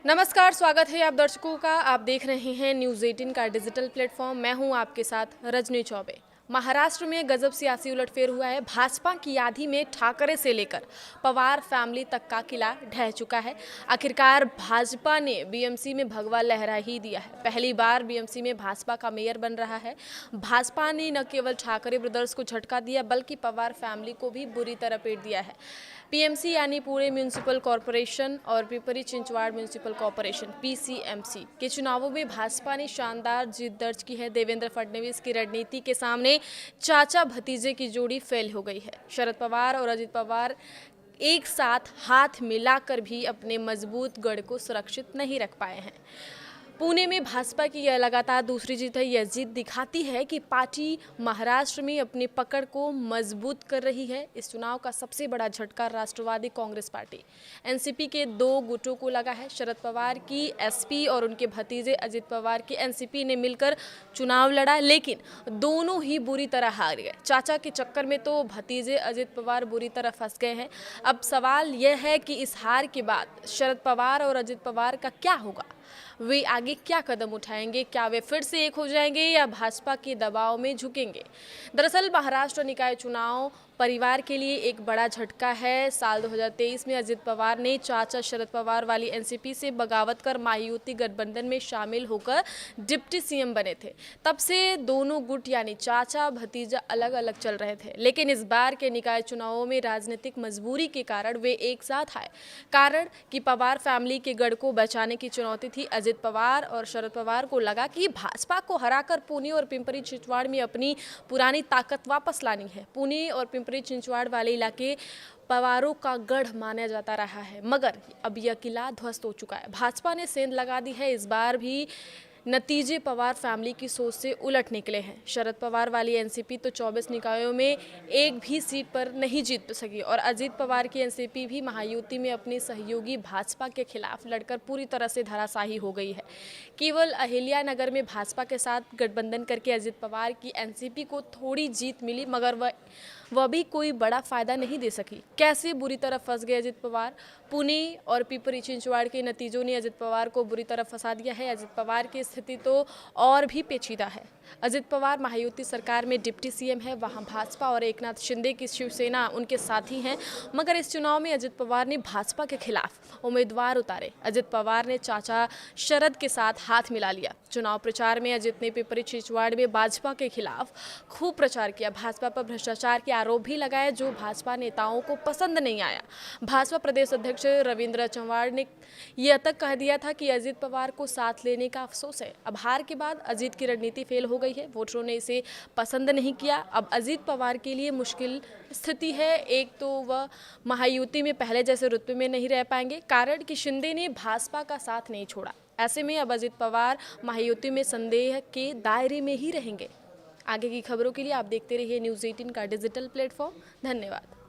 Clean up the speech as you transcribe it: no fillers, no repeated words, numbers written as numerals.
नमस्कार, स्वागत है आप दर्शकों का। आप देख रहे हैं न्यूज़ 18 का डिजिटल प्लेटफॉर्म। मैं हूं आपके साथ रजनी चौबे। महाराष्ट्र में गजब सियासी उलटफेर हुआ है। भाजपा की आधी में ठाकरे से लेकर पवार फैमिली तक का किला ढह चुका है। आखिरकार भाजपा ने बीएमसी में भगवा लहरा ही दिया है। पहली बार बीएमसी में भाजपा का मेयर बन रहा है। भाजपा ने न केवल ठाकरे ब्रदर्स को झटका दिया बल्कि पवार फैमिली को भी बुरी तरह पेट दिया है। पीएमसी यानी पुणे म्यूनिसिपल कॉरपोरेशन और Pipri Chinchwad municipal corporation PCMC के चुनावों में भाजपा ने शानदार जीत दर्ज की है। देवेंद्र फडणवीस की रणनीति के सामने चाचा भतीजे की जोड़ी फेल हो गई है। शरद पवार और अजित पवार एक साथ हाथ मिलाकर भी अपने मजबूत गढ़ को सुरक्षित नहीं रख पाए हैं। पुणे में भाजपा की यह लगातार दूसरी जीत है। यह जीत दिखाती है कि पार्टी महाराष्ट्र में अपनी पकड़ को मजबूत कर रही है। इस चुनाव का सबसे बड़ा झटका राष्ट्रवादी कांग्रेस पार्टी एनसीपी के दो गुटों को लगा है। शरद पवार की एसपी और उनके भतीजे अजित पवार की एनसीपी ने मिलकर चुनाव लड़ा, लेकिन दोनों ही बुरी तरह हार गए। चाचा के चक्कर में तो भतीजे अजित पवार बुरी तरह फंस गए हैं। अब सवाल यह है कि इस हार के बाद शरद पवार और अजित पवार का क्या होगा? वे आगे क्या कदम उठाएंगे? क्या वे फिर से एक हो जाएंगे या भाजपा के दबाव में झुकेंगे? दरअसल महाराष्ट्र निकाय चुनाव परिवार के लिए एक बड़ा झटका है। साल 2023 में अजित पवार ने चाचा शरद पवार वाली एनसीपी से बगावत कर महायुति गठबंधन में शामिल होकर डिप्टी सीएम बने थे। तब से दोनों गुट यानी चाचा भतीजा अलग अलग चल रहे थे, लेकिन इस बार के निकाय चुनावों में राजनीतिक मजबूरी के कारण वे एक साथ आए। कारण कि पवार फैमिली के गढ़ को बचाने की चुनौती थी। अजित पवार और शरद पवार को लगा कि भाजपा को हराकर पुणे और पिंपरी चिंचवाड़ में अपनी पुरानी ताकत वापस लानी है। पुणे और पिंपरी चिंचवाड़ वाले इलाके पवारों का गढ़ माना जाता रहा है, मगर अब यह किला ध्वस्त हो चुका है। भाजपा ने सेंध लगा दी है। इस बार भी नतीजे पवार फैमिली की सोच से उलट निकले हैं। शरद पवार वाली एनसीपी तो 24 निकायों में एक भी सीट पर नहीं जीत सकी और अजित पवार की एनसीपी भी महायुति में अपनी सहयोगी भाजपा के खिलाफ लड़कर पूरी तरह से धराशायी हो गई है। केवल अहिल्यानगर में भाजपा के साथ गठबंधन करके अजित पवार की एनसीपी को थोड़ी जीत मिली, मगर वह भी कोई बड़ा फायदा नहीं दे सकी। कैसे बुरी तरह फंस गए अजित पवार? पुणे और पिपरी चिंचवाड़ के नतीजों ने अजित पवार को बुरी तरह फंसा दिया है। अजित पवार की स्थिति तो और भी पेचीदा है। अजित पवार महायुति सरकार में डिप्टी सीएम है। वहां भाजपा और एकनाथ शिंदे की शिवसेना उनके साथी हैं, मगर इस चुनाव में अजित पवार ने भाजपा के खिलाफ उम्मीदवार उतारे। अजित पवार ने चाचा शरद के साथ हाथ मिला लिया। चुनाव प्रचार में अजित ने पिपरी चिंचवाड़ में भाजपा के खिलाफ खूब प्रचार किया। भाजपा पर भ्रष्टाचार के आरोप भी लगाए, जो भाजपा नेताओं को पसंद नहीं आया। भाजपा प्रदेश अध्यक्ष रविंद्र चव्हाण ने यह तक कह दिया था कि अजित पवार को साथ लेने का अफसोस है। अब हार के बाद अजित की रणनीति फेल हो गई है। वोटरों ने इसे पसंद नहीं किया। अब अजित पवार के लिए मुश्किल स्थिति है। एक तो वह महायुति में पहले जैसे रुतबे में नहीं रह पाएंगे, कारण कि शिंदे ने भाजपा का साथ नहीं छोड़ा। ऐसे में अब अजित पवार महायुति में संदेह के दायरे में ही रहेंगे। आगे की खबरों के लिए आप देखते रहिए न्यूज़ 18 का डिजिटल प्लेटफॉर्म। धन्यवाद।